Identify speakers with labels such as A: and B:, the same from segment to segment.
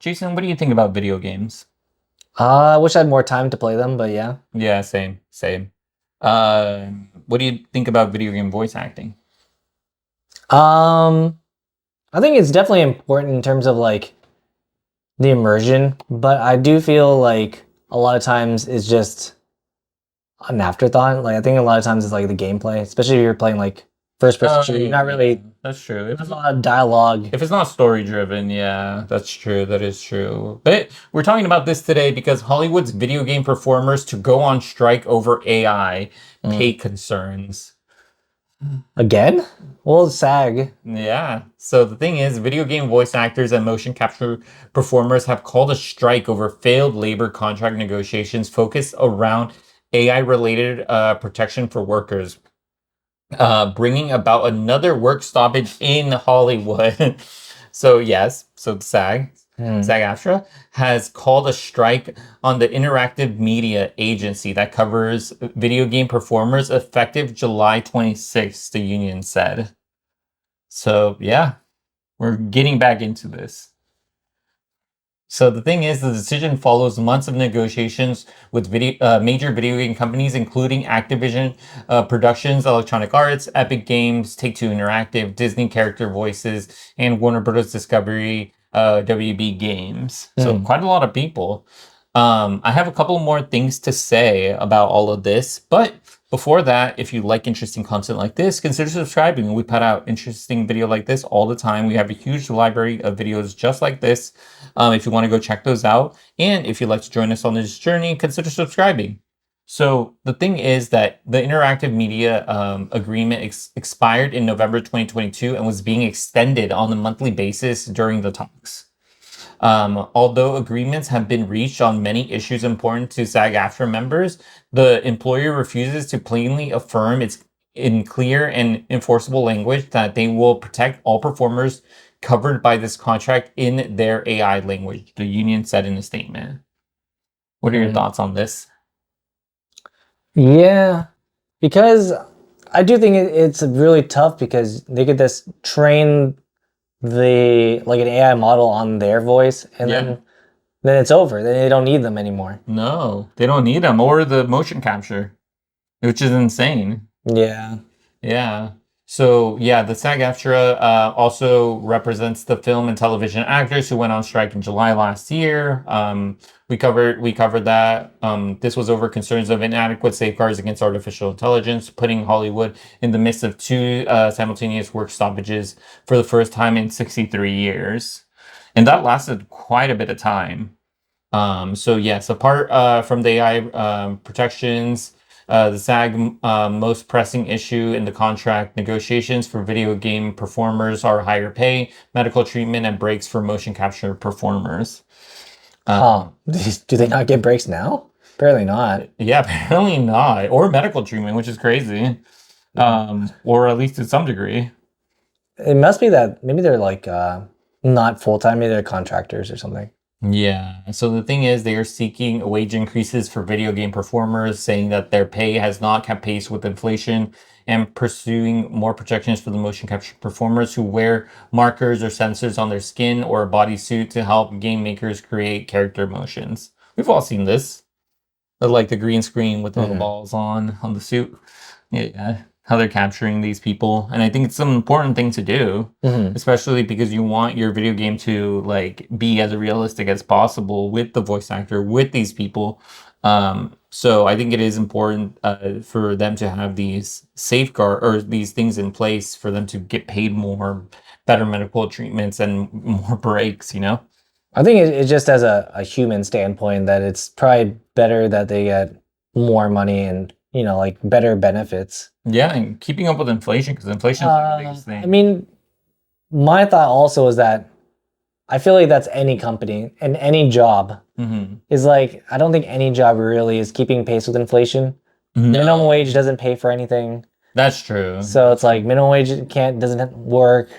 A: Jason, what do you think about video games?
B: I wish I had more time to play them, but yeah.
A: Yeah, same. Uh, what do you think about video game voice acting?
B: Um, I think it's definitely important in terms of like the immersion, but I do feel like a lot of times it's just an afterthought. Like I think a lot of times it's like the gameplay, especially if you're playing like first person shooter. You're not
A: Yeah,
B: really
A: that's true.
B: there's a lot of dialogue.
A: If it's not story driven, yeah, that's true. That is true. But we're talking about this today because Hollywood's video game performers to go on strike over AI pay
B: Mm.
A: concerns.
B: Again? Well, SAG.
A: Yeah. So the thing is, video game voice actors and motion capture performers have called a strike over failed labor contract negotiations focused around AI related protection for workers, bringing about another work stoppage in Hollywood. So yes, so
B: Hmm.
A: SAG-AFTRA has called a strike on the interactive media agency that covers video game performers effective July 26th, the union said. So yeah, we're getting back into this. So the thing is, the decision follows months of negotiations with major video game companies, including Activision Productions, Electronic Arts, Epic Games, Take-Two Interactive, Disney Character Voices, and Warner Bros. Discovery WB Games. So
B: Hmm.
A: quite a lot of people. I have a couple more things to say about all of this, but before that, if you like interesting content like this, consider subscribing. We put out interesting video like this all the time. We have a huge library of videos just like this. If you want to go check those out, and if you'd like to join us on this journey, consider subscribing. So the thing is that the interactive media agreement expired in November 2022 and was being extended on a monthly basis during the talks. Although agreements have been reached on many issues important to SAG-AFTRA members, the employer refuses to plainly affirm its in clear and enforceable language that they will protect all performers covered by this contract in their AI language, the union said in a statement. What are your
B: Hmm.
A: thoughts on this?
B: Yeah, because I do think it's really tough because they could just train the like an AI model on their voice, and
A: Yeah.
B: then it's over. Then they don't need them anymore.
A: No, they don't need them or the motion capture, which is insane.
B: Yeah.
A: Yeah. So yeah, the SAG-AFTRA also represents the film and television actors who went on strike in July last year. We covered that. This was over concerns of inadequate safeguards against artificial intelligence, putting Hollywood in the midst of two simultaneous work stoppages for the first time in 63 years, and that lasted quite a bit of time. So yes, apart from the AI protections, the SAG most pressing issue in the contract negotiations for video game performers are higher pay, medical treatment, and breaks for motion capture performers.
B: Huh. Do they not get breaks now? Apparently not.
A: Yeah, apparently not, or medical treatment, which is crazy, or at least to some degree.
B: It must be that maybe they're like not full time, maybe they're contractors or something.
A: Yeah. So the thing is, they are seeking wage increases for video game performers, saying that their pay has not kept pace with inflation and pursuing more protections for the motion capture performers who wear markers or sensors on their skin or a bodysuit to help game makers create character motions. We've all seen this. Like the green screen with the little
B: Hmm.
A: balls on the suit. Yeah, how they're capturing these people, and I think it's an important thing to do,
B: Hmm.
A: especially because you want your video game to like be as realistic as possible with the voice actor with these people. So I think it is important for them to have these safeguard or these things in place for them to get paid more, better medical treatments, and more breaks.
B: I think it just as a human standpoint that it's probably better that they get more money and like better benefits.
A: Yeah, and keeping up with inflation because inflation is like the biggest
B: I
A: thing.
B: mean, my thought also is that I feel like that's any company and any job
A: Hmm.
B: is like I don't think any job really is keeping pace with inflation. Minimum
A: No,
B: wage doesn't pay for anything.
A: that's true.
B: So it's like minimum wage doesn't work.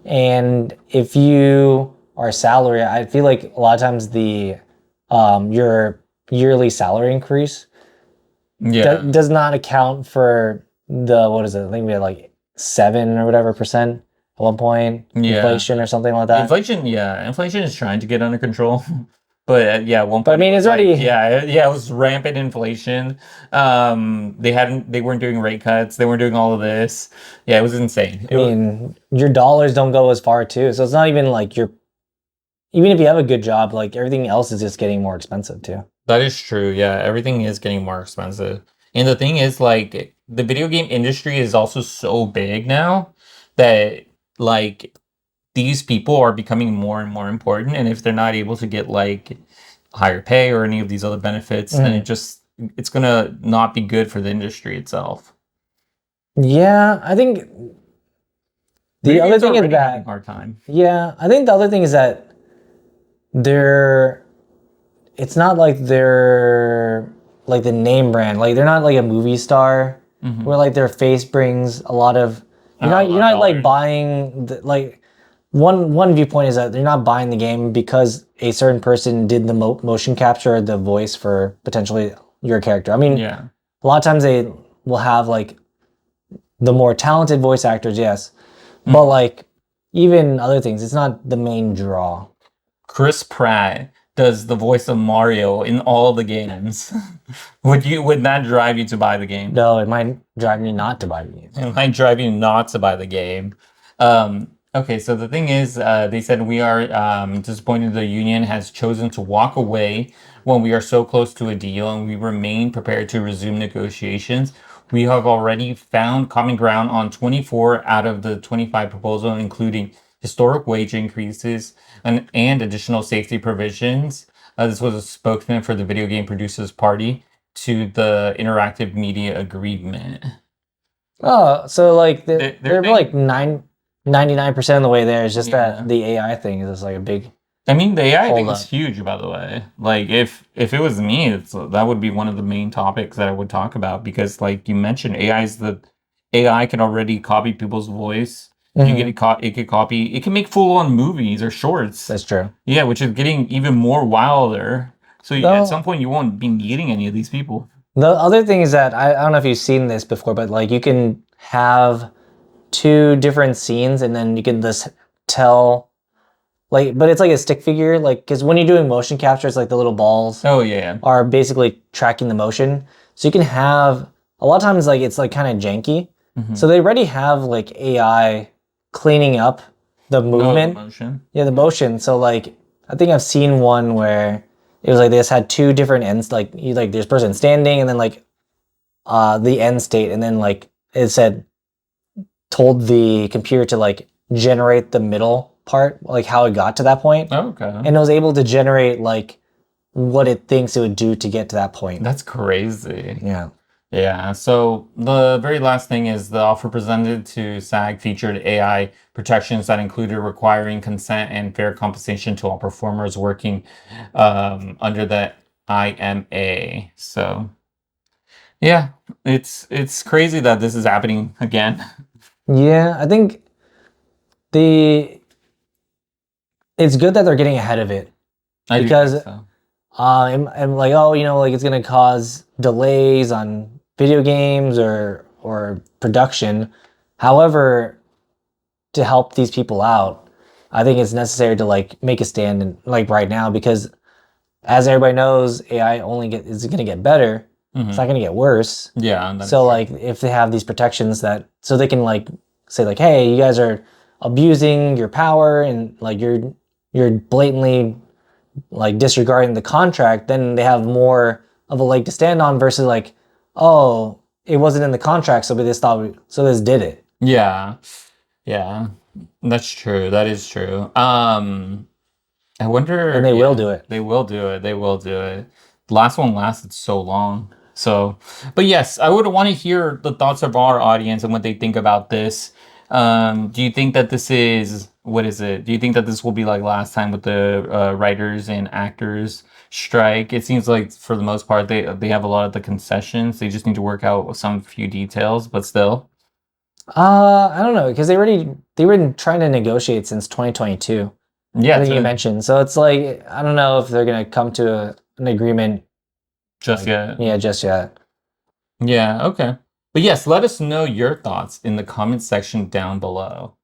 B: And if you are salary, I feel like a lot of times the your yearly salary increase
A: Yeah.
B: does not account for the what is it? I think we had like 7 or whatever percent one point.
A: Yeah.
B: Inflation or something like that.
A: Inflation is trying to get under control. But yeah, one
B: But I
A: point
B: mean,
A: it
B: it's
A: was like,
B: already.
A: it was rampant inflation. They weren't doing rate cuts. They weren't doing all of this. Yeah, it was insane.
B: I mean, your dollars don't go as far too, so it's not even like you're. Even if you have a good job, like everything else is just getting more expensive too.
A: That is true. Yeah, everything is getting more expensive. And the thing is, like, the video game industry is also so big now that, like, these people are becoming more and more important. And if they're not able to get, like, higher pay or any of these other benefits, then it's gonna not be good for the industry itself.
B: Yeah, I think the
A: Video
B: other
A: games are
B: thing is
A: already having a
B: that
A: hard time.
B: yeah, I think the other thing is that they're it's not like they're like the name brand. Like they're not like a movie star where like their face brings a lot of you're not like
A: dollars.
B: buying like one viewpoint is that they're not buying the game because a certain person did the motion capture or the voice for potentially your character. I mean,
A: Yeah.
B: a lot of times they will have like the more talented voice actors, yes. But like even other things, it's not the main draw.
A: Chris Pratt does the voice of Mario in all the games. Would that drive you to buy the game?
B: No, it might drive me not to buy the game.
A: It might drive you not to buy the game. Okay, so the thing is, they said we are disappointed the union has chosen to walk away when we are so close to a deal, and we remain prepared to resume negotiations. We have already found common ground on 24 out of the 25 proposals, including historic wage increases and additional safety provisions. This was a spokesman for the Video Game Producers Party to the Interactive Media Agreement.
B: Oh, so like
A: They're
B: they're
A: saying-
B: like 99% of the way there. It's just
A: Yeah.
B: that the AI thing is just like a big.
A: I mean, the AI thing
B: Hold
A: is
B: up.
A: huge, by the way. Like, if it was me, that would be one of the main topics that I would talk about because, like you mentioned, AI can already copy people's voice. You get it can make full-on movies or shorts.
B: That's true.
A: Yeah, which is getting even more wilder. So
B: No.
A: at some point, you won't be needing any of these people.
B: The other thing is that I don't know if you've seen this before, but like you can have two different scenes and then you can just tell like, but it's like a stick figure, like because when you're doing motion capture, it's like the little balls
A: Oh yeah,
B: are basically tracking the motion. So you can have a lot of times like it's like kind of janky. So they already have like AI cleaning up the movement.
A: motion.
B: Yeah, the motion. So like I think I've seen one where it was like they just had two different ends, like you like there's person standing and then like the end state, and then like it said told the computer to like generate the middle part, like how it got to that point.
A: Okay,
B: And it was able to generate like what it thinks it would do to get to that point.
A: that's crazy.
B: Yeah.
A: Yeah, so the very last thing is the offer presented to SAG featured AI protections that included requiring consent and fair compensation to all performers working under the IMA. So, yeah, it's crazy that this is happening again.
B: Yeah, I think it's good that they're getting ahead of it.
A: I do
B: Because
A: think so.
B: I'm like, oh, you know, like it's gonna cause delays on video games or production. However, to help these people out, I think it's necessary to like make a stand and like right now because as everybody knows, AI is gonna get better. It's not gonna get worse.
A: Yeah, that's
B: So
A: true.
B: like if they have these protections that so they can like say like, hey, you guys are abusing your power and like you're blatantly like disregarding the contract, then they have more of a leg to stand on versus like, oh, it wasn't in the contract, so so this did it.
A: Yeah, yeah, that's true. That is true. I wonder.
B: And they will do it.
A: They will do it. They will do it. The last one lasted so long. So, but yes, I would want to hear the thoughts of our audience and what they think about this. Do you think that this is what is it? Do you think that this will be like last time with the writers and actors strike? It seems like for the most part they have a lot of the concessions. They just need to work out some few details, but still.
B: I don't know because they were trying to negotiate since 2022.
A: Yeah,
B: I think you mentioned. So it's like I don't know if they're gonna come to an agreement
A: just yet.
B: Yeah, just yet.
A: Yeah, okay. But yes, let us know your thoughts in the comment section down below.